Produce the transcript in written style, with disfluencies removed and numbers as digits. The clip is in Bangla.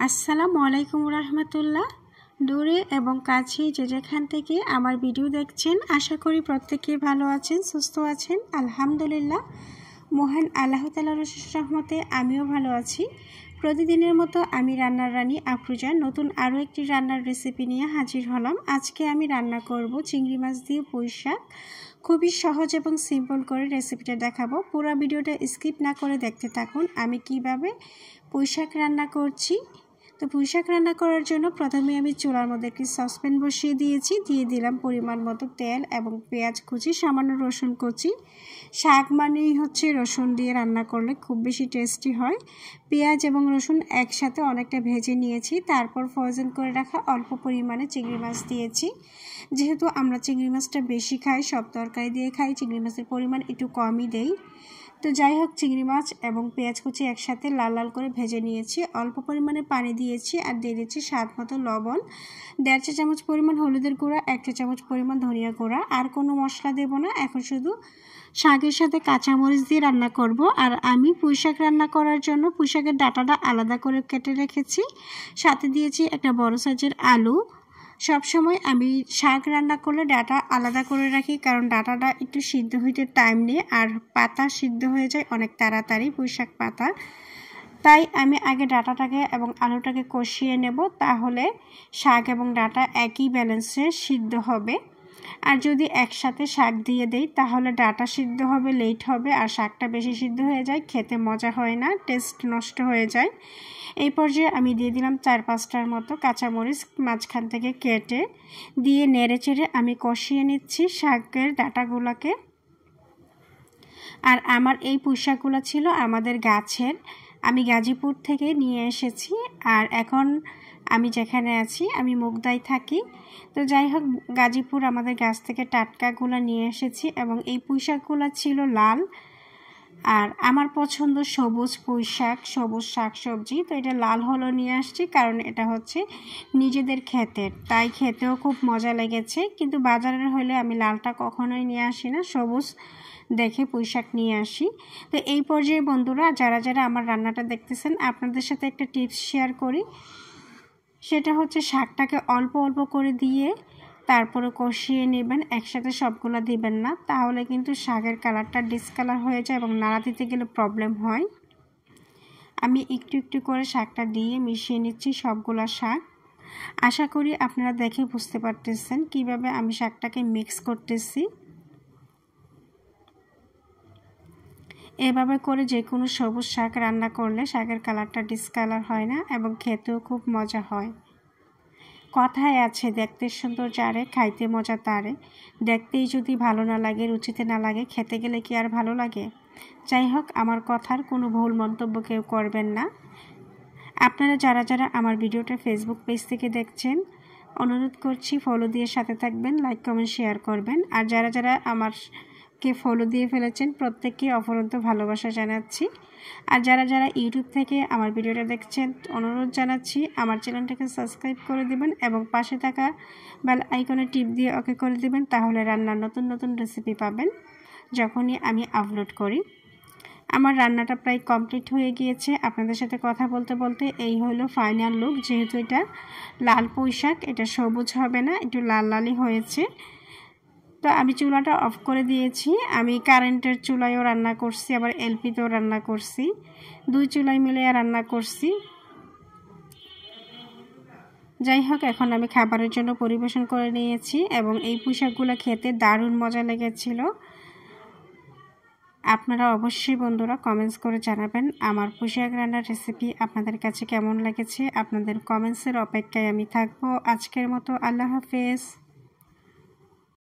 আসসালামু আলাইকুম রাহমাতুল্লাহ। দূরে এবং কাছে যে যেখান থেকে আমার ভিডিও দেখছেন, আশা করি প্রত্যেকেই ভালো আছেন, সুস্থ আছেন। আলহামদুলিল্লাহ, মহান আল্লাহ তাআলার অশেষ রহমতে আমিও ভালো আছি। প্রতিদিনের মতো আমি রান্নার রানী আফরোজা নতুন আরও একটি রান্নার রেসিপি নিয়ে হাজির হলাম। আজকে আমি রান্না করব চিংড়ি মাছ দিয়ে পুঁই শাক। খুবই সহজ এবং সিম্পল করে রেসিপিটা দেখাবো। পুরো ভিডিওটা স্কিপ না করে দেখতে থাকুন আমি কিভাবে পুঁই শাক রান্না করছি। তো পুঁই শাক রান্না করার জন্য প্রথমে আমি চুলার মধ্যে একটি সসপ্যান বসিয়ে দিয়েছি। দিয়ে দিলাম পরিমাণ মতো তেল এবং পেঁয়াজ কুচি, সামান্য রসুন কুচি। শাক মানেই হচ্ছে রসুন দিয়ে রান্না করলে খুব বেশি টেস্টি হয়। পেঁয়াজ এবং রসুন একসাথে অনেকটা ভেজে নিয়েছি। তারপর ফ্রোজেন করে রাখা অল্প পরিমাণে চিংড়ি মাছ দিয়েছি। যেহেতু আমরা চিংড়ি মাছটা বেশি খাই, সব তরকারি দিয়ে খাই, চিংড়ি মাছের পরিমাণ একটু কমই দেই। তো যাই হোক, চিংড়ি মাছ এবং পেঁয়াজ কুচি একসাথে লাল লাল করে ভেজে নিয়েছি। অল্প পরিমাণে পানি দিয়েছি আর দিয়ে দিচ্ছি স্বাদ মতো লবণ, 1.5 চা চামচ পরিমাণ হলুদের গুঁড়া, 1 চা চামচ পরিমাণ ধনিয়া গুঁড়া। আর কোনো মশলা দেব না। এখন শুধু শাকের সাথে কাঁচামরিচ দিয়ে রান্না করব। আর আমি পুঁই শাক রান্না করার জন্য পুঁই শাকের ডাঁটাটা আলাদা করে কেটে রেখেছি। সাথে দিয়েছি একটা বড় সাইজের আলু। সব সময় আমি শাক রান্না করলে ডাঁটা আলাদা করে রাখি, কারণ ডাঁটাটা একটু সিদ্ধ হইতে টাইম নেই আর পাতা সিদ্ধ হয়ে যায় অনেক তাড়াতাড়ি পুঁই শাক পাতা। তাই আমি আগে ডাঁটাটাকে এবং আলুটাকে কষিয়ে নেব, তাহলে শাক এবং ডাঁটা একই ব্যালেন্সে সিদ্ধ হবে। আর যদি একসাথে শাক দিয়ে দেই তাহলে ডাঁটা সিদ্ধ হবে লেট হবে আর শাকটা বেশি সিদ্ধ হয়ে যায়, খেতে মজা হয় না, টেস্ট নষ্ট হয়ে যায়। এই পর্যায়ে আমি দিয়ে দিলাম 4-5টার মতো কাঁচামরিচ মাঝখান থেকে কেটে, দিয়ে নেড়ে চেড়ে আমি কষিয়ে নিচ্ছি শাকের ডাঁটাগুলোকে। আর আমার এই পুঁই শাকগুলো ছিল আমাদের গাছের, আমি গাজীপুর থেকে নিয়ে এসেছি। আর এখন আমি যেখানে আছি আমি মুগদায় থাকি। তো যাই হোক, গাজীপুর আমাদের গাছ থেকে টাটকাগুলো নিয়ে এসেছি এবং এই পুঁই শাকগুলো ছিল লাল। আর আমার পছন্দ সবুজ পুঁই শাক, সবুজ শাক সবজি। তো এটা লাল হলো নিয়ে আসছি, কারণ এটা হচ্ছে নিজেদের ক্ষেতের, তাই খেতেও খুব মজা লেগেছে। কিন্তু বাজারের হলে আমি লালটা কখনোই নিয়ে আসি না, সবুজ দেখে পুঁই শাক নিয়ে আসি। তো এই পর্যায়ে বন্ধুরা, যারা যারা আমার রান্নাটা দেখতেছেন, আপনাদের সাথে একটা টিপস শেয়ার করি। সেটা হচ্ছে শাকটাকে অল্প অল্প করে দিয়ে তারপরে কষিয়ে নেবেন, একসাথে সবগুলো দিবেন না, তাহলে কিন্তু শাকের কালারটা ডিসকালার হয়ে যায় এবং নাড়া দিতে গেলে প্রবলেম হয়। আমি একটু একটু করে শাকটা দিয়ে মিশিয়ে নিচ্ছি সবগুলো শাক। আশা করি আপনারা দেখে বুঝতে পারতেছেন কিভাবে আমি শাকটাকে মিক্স করতেছি। এভাবে করে যে কোনো সবুজ শাক রান্না করলে শাকের কালারটা ডিসকালার হয় না এবং খেতেও খুব মজা হয়। কথায় আছে, দেখতে সুন্দর যারে, খাইতে মজা তারে। দেখতেই যদি ভালো না লাগে, রুচিতে না লাগে, খেতে গেলে কি আর ভালো লাগে? যাই হোক, আমার কথার কোনো ভুল মন্তব্য কেউ করবেন না। আপনারা যারা যারা আমার ভিডিওটা ফেসবুক পেজ থেকে দেখছেন, অনুরোধ করছি ফলো দিয়ে সাথে থাকবেন, লাইক কমেন্ট শেয়ার করবেন। আর যারা যারা আমারকে ফলো দিয়ে ফেলেছেন, প্রত্যেককে অফুরন্ত ভালোবাসা জানাচ্ছি। আর যারা যারা ইউটিউব থেকে আমার ভিডিওটা দেখছেন, অনুরোধ জানাচ্ছি আমার চ্যানেলটাকে সাবস্ক্রাইব করে দিবেন এবং পাশে থাকা বেল আইকনে টিপ দিয়ে ওকে করে দিবেন, তাহলে রান্নার নতুন নতুন রেসিপি পাবেন যখনই আমি আপলোড করি। আমার রান্নাটা প্রায় কমপ্লিট হয়ে গিয়েছে। আপনাদের সাথে কথা বলতে বলতে এই হলো ফাইনাল লুক। যেহেতু এটা লাল পুঁই শাক, এটা সবুজ হবে না, একটু লাল লালই হয়েছে। তো আমি চুলাটা অফ করে দিয়েছি। আমি কারেন্টের চুলায়ও রান্না করছি, আবার এলপিতেও রান্না করছি, 2 চুলায় মিলে রান্না করছি। যাই হোক, এখন আমি খাবারের জন্য পরিবেশন করে নিয়েছি এবং এই পুঁই শাকগুলো খেতে দারুণ মজা লেগেছিল। আপনারা অবশ্যই বন্ধুরা কমেন্টস করে জানাবেন আমার পুঁই শাক রান্নার রেসিপি আপনাদের কাছে কেমন লেগেছে। আপনাদের কমেন্টসের অপেক্ষায় আমি থাকবো। আজকের মতো আল্লাহ হাফেজ।